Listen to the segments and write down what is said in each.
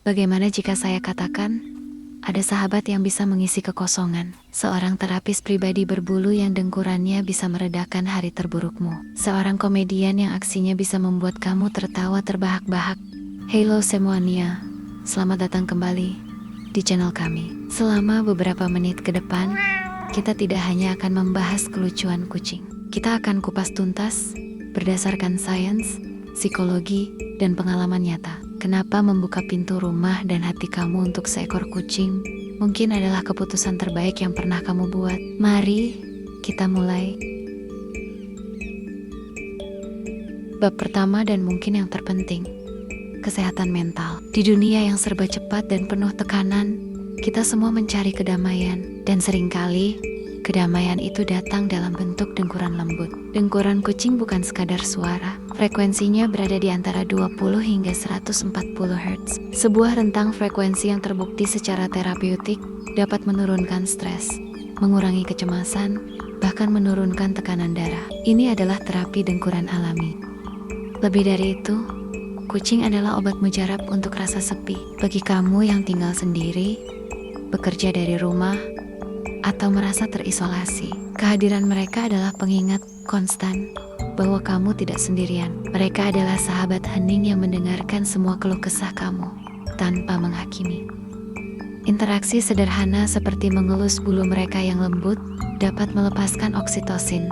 Bagaimana jika saya katakan, ada sahabat yang bisa mengisi kekosongan. Seorang terapis pribadi berbulu yang dengkurannya bisa meredakan hari terburukmu. Seorang komedian yang aksinya bisa membuat kamu tertawa terbahak-bahak. Halo semuanya, selamat datang kembali di channel kami. Selama beberapa menit ke depan, kita tidak hanya akan membahas kelucuan kucing. Kita akan kupas tuntas, berdasarkan sains, psikologi, dan pengalaman nyata. Kenapa membuka pintu rumah dan hati kamu untuk seekor kucing mungkin adalah keputusan terbaik yang pernah kamu buat. Mari kita mulai. Bab pertama dan mungkin yang terpenting, kesehatan mental. Di dunia yang serba cepat dan penuh tekanan, kita semua mencari kedamaian. Dan seringkali, kedamaian itu datang dalam bentuk dengkuran lembut. Dengkuran kucing bukan sekadar suara. Frekuensinya berada di antara 20 hingga 140 Hz. Sebuah rentang frekuensi yang terbukti secara terapeutik dapat menurunkan stres, mengurangi kecemasan, bahkan menurunkan tekanan darah. Ini adalah terapi dengkuran alami. Lebih dari itu, kucing adalah obat mujarab untuk rasa sepi. Bagi kamu yang tinggal sendiri, bekerja dari rumah, atau merasa terisolasi, kehadiran mereka adalah pengingat konstan bahwa kamu tidak sendirian. Mereka adalah sahabat hening yang mendengarkan semua keluh kesah kamu tanpa menghakimi. Interaksi sederhana seperti mengelus bulu mereka yang lembut dapat melepaskan oksitosin,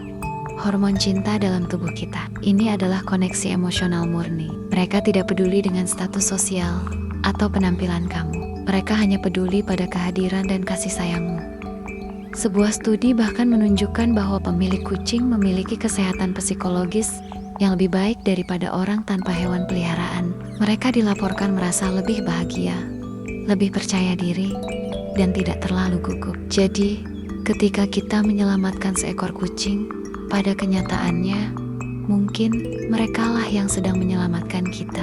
hormon cinta dalam tubuh kita. Ini adalah koneksi emosional murni. Mereka tidak peduli dengan status sosial atau penampilan kamu. Mereka hanya peduli pada kehadiran dan kasih sayangmu. Sebuah studi bahkan menunjukkan bahwa pemilik kucing memiliki kesehatan psikologis yang lebih baik daripada orang tanpa hewan peliharaan. Mereka dilaporkan merasa lebih bahagia, lebih percaya diri, dan tidak terlalu gugup. Jadi, ketika kita menyelamatkan seekor kucing, pada kenyataannya, mungkin merekalah yang sedang menyelamatkan kita.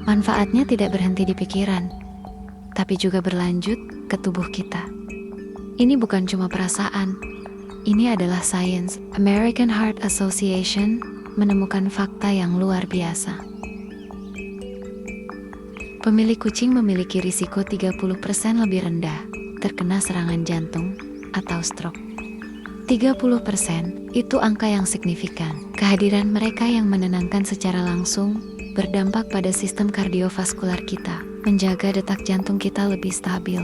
Manfaatnya tidak berhenti di pikiran, tapi juga berlanjut ke tubuh kita. Ini bukan cuma perasaan, ini adalah sains. American Heart Association menemukan fakta yang luar biasa. Pemilik kucing memiliki risiko 30% lebih rendah terkena serangan jantung atau stroke. 30% itu angka yang signifikan. Kehadiran mereka yang menenangkan secara langsung berdampak pada sistem kardiovaskular kita, menjaga detak jantung kita lebih stabil.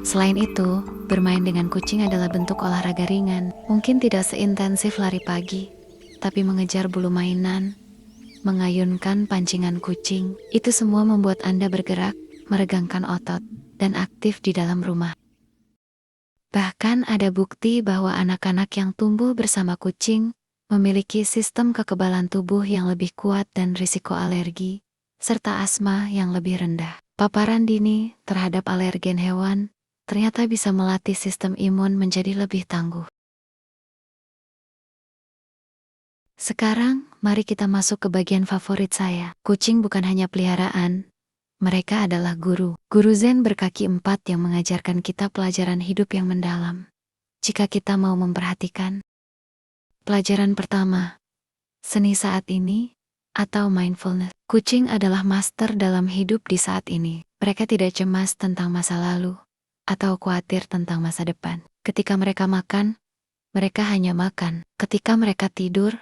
Selain itu, bermain dengan kucing adalah bentuk olahraga ringan. Mungkin tidak seintensif lari pagi, tapi mengejar bulu mainan, mengayunkan pancingan kucing, itu semua membuat Anda bergerak, meregangkan otot, dan aktif di dalam rumah. Bahkan ada bukti bahwa anak-anak yang tumbuh bersama kucing memiliki sistem kekebalan tubuh yang lebih kuat dan risiko alergi, serta asma yang lebih rendah. Paparan dini terhadap alergen hewan ternyata bisa melatih sistem imun menjadi lebih tangguh. Sekarang, mari kita masuk ke bagian favorit saya. Kucing bukan hanya peliharaan, mereka adalah guru. Guru Zen berkaki 4 yang mengajarkan kita pelajaran hidup yang mendalam. Jika kita mau memperhatikan. Pelajaran pertama, seni saat ini, atau mindfulness. Kucing adalah master dalam hidup di saat ini. Mereka tidak cemas tentang masa lalu, atau khawatir tentang masa depan. Ketika mereka makan, mereka hanya makan. Ketika mereka tidur,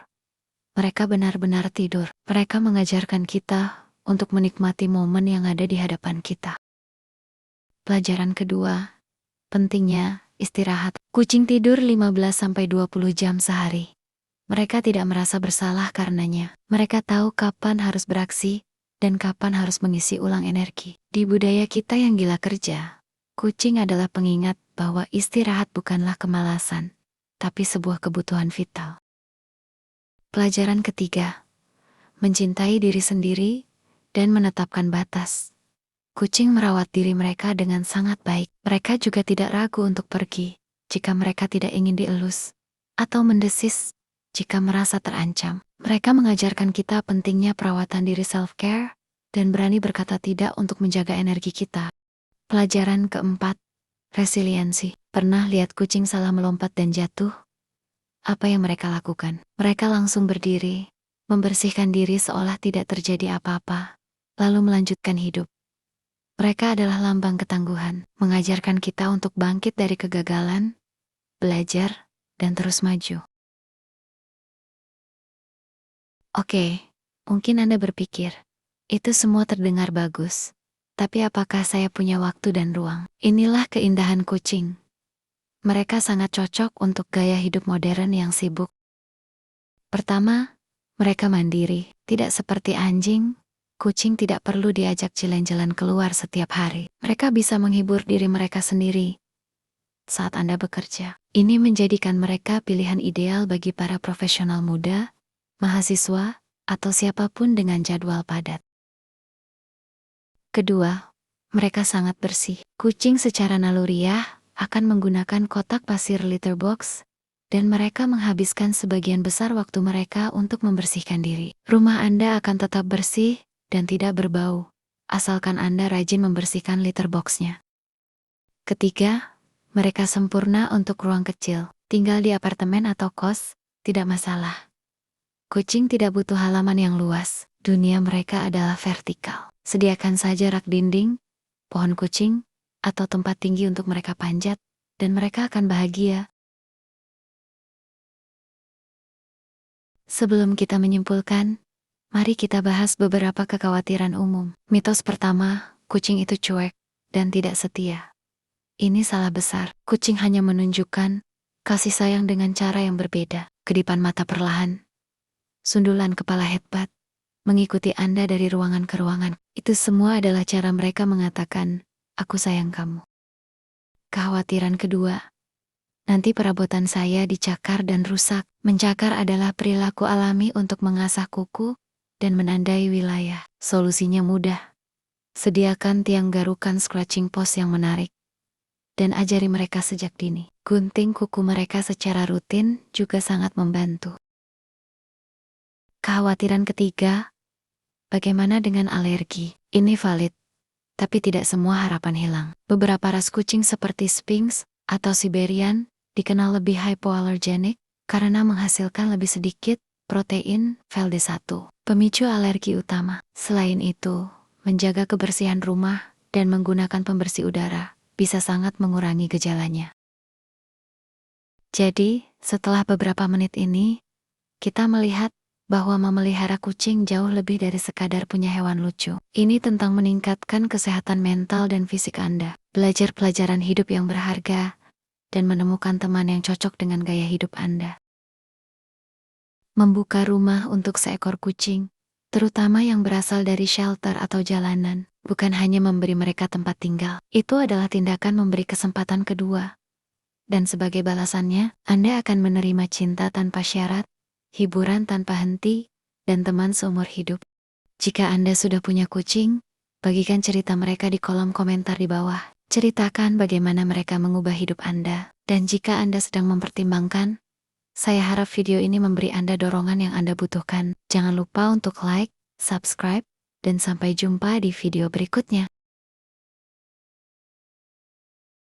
mereka benar-benar tidur. Mereka mengajarkan kita untuk menikmati momen yang ada di hadapan kita. Pelajaran kedua, pentingnya istirahat. Kucing tidur 15-20 jam sehari. Mereka tidak merasa bersalah karenanya. Mereka tahu kapan harus beraksi dan kapan harus mengisi ulang energi. Di budaya kita yang gila kerja, kucing adalah pengingat bahwa istirahat bukanlah kemalasan, tapi sebuah kebutuhan vital. Pelajaran ketiga, mencintai diri sendiri dan menetapkan batas. Kucing merawat diri mereka dengan sangat baik. Mereka juga tidak ragu untuk pergi jika mereka tidak ingin dielus, atau mendesis jika merasa terancam. Mereka mengajarkan kita pentingnya perawatan diri self-care dan berani berkata tidak untuk menjaga energi kita. Pelajaran keempat, resiliensi. Pernah lihat kucing salah melompat dan jatuh? Apa yang mereka lakukan? Mereka langsung berdiri, membersihkan diri seolah tidak terjadi apa-apa, lalu melanjutkan hidup. Mereka adalah lambang ketangguhan, mengajarkan kita untuk bangkit dari kegagalan, belajar, dan terus maju. Oke, mungkin Anda berpikir, itu semua terdengar bagus. Tapi apakah saya punya waktu dan ruang? Inilah keindahan kucing. Mereka sangat cocok untuk gaya hidup modern yang sibuk. Pertama, mereka mandiri. Tidak seperti anjing, kucing tidak perlu diajak jalan-jalan keluar setiap hari. Mereka bisa menghibur diri mereka sendiri saat Anda bekerja. Ini menjadikan mereka pilihan ideal bagi para profesional muda, mahasiswa, atau siapapun dengan jadwal padat. Kedua, mereka sangat bersih. Kucing secara naluriah akan menggunakan kotak pasir litter box, dan mereka menghabiskan sebagian besar waktu mereka untuk membersihkan diri. Rumah Anda akan tetap bersih dan tidak berbau, asalkan Anda rajin membersihkan litter box-nya. Ketiga, mereka sempurna untuk ruang kecil. Tinggal di apartemen atau kos, tidak masalah. Kucing tidak butuh halaman yang luas. Dunia mereka adalah vertikal. Sediakan saja rak dinding, pohon kucing, atau tempat tinggi untuk mereka panjat, dan mereka akan bahagia. Sebelum kita menyimpulkan, mari kita bahas beberapa kekhawatiran umum. Mitos pertama, kucing itu cuek dan tidak setia. Ini salah besar. Kucing hanya menunjukkan kasih sayang dengan cara yang berbeda. Kedipan mata perlahan, sundulan kepala hebat, mengikuti Anda dari ruangan ke ruangan. Itu semua adalah cara mereka mengatakan, aku sayang kamu. Kekhawatiran kedua, nanti perabotan saya dicakar dan rusak. Mencakar adalah perilaku alami untuk mengasah kuku dan menandai wilayah. Solusinya mudah. Sediakan tiang garukan scratching post yang menarik, dan ajari mereka sejak dini. Gunting kuku mereka secara rutin juga sangat membantu. Kekhawatiran ketiga, bagaimana dengan alergi? Ini valid, tapi tidak semua harapan hilang. Beberapa ras kucing seperti Sphinx atau Siberian dikenal lebih hypoallergenic karena menghasilkan lebih sedikit protein VLD1, pemicu alergi utama. Selain itu, menjaga kebersihan rumah dan menggunakan pembersih udara bisa sangat mengurangi gejalanya. Jadi, setelah beberapa menit ini, kita melihat bahwa memelihara kucing jauh lebih dari sekadar punya hewan lucu. Ini tentang meningkatkan kesehatan mental dan fisik Anda, belajar pelajaran hidup yang berharga, dan menemukan teman yang cocok dengan gaya hidup Anda. Membuka rumah untuk seekor kucing, terutama yang berasal dari shelter atau jalanan, bukan hanya memberi mereka tempat tinggal. Itu adalah tindakan memberi kesempatan kedua. Dan sebagai balasannya, Anda akan menerima cinta tanpa syarat, hiburan tanpa henti, dan teman seumur hidup. Jika Anda sudah punya kucing, bagikan cerita mereka di kolom komentar di bawah. Ceritakan bagaimana mereka mengubah hidup Anda. Dan jika Anda sedang mempertimbangkan, saya harap video ini memberi Anda dorongan yang Anda butuhkan. Jangan lupa untuk like, subscribe, dan sampai jumpa di video berikutnya.